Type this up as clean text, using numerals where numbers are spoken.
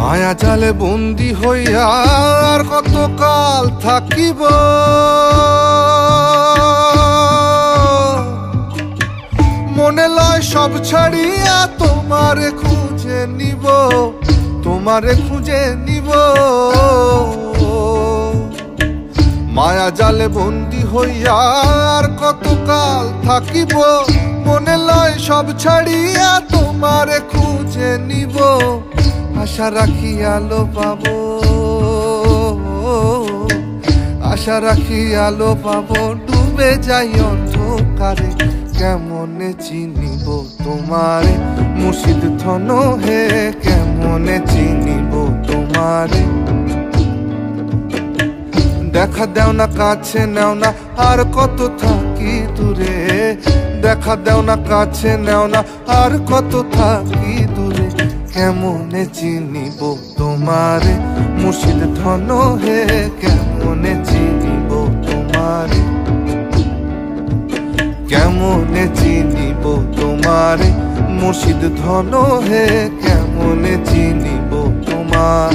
মায়া জালে বন্দি হইয়া আর কত কাল থাকিব, মনে লয় সব ছাড়িয়া তোমারে খুঁজে নিব, তোমারে খুঁজে নিব। মায়া জালে বন্দি হইয়া আর কত কাল থাকিব, মনে লয় সব ছাড়িয়া তোমারে খুঁজে নিব। আশা রাখি আলো পাবো, আশা রাখি আলো পাবো, ডুবে যাই অন্ধকারে কেমনে চিনিব তোমারে মুর্শিদ ধন হে, কেমনে চিনিব তোমারে। দেখা দেও না কাছে নেও না আর কত থাকি দূরে, দেখা দেও না কাছে নেও না আর কত থাকি দূরে, কেমনে চিনিব তোমারে মুর্শিদ ধন হে, কেমনে চিনিব তোমারে, কেমনে চিনিব তোমারে মুর্শিদ ধন হে, কেমনে চিনিব তোমার।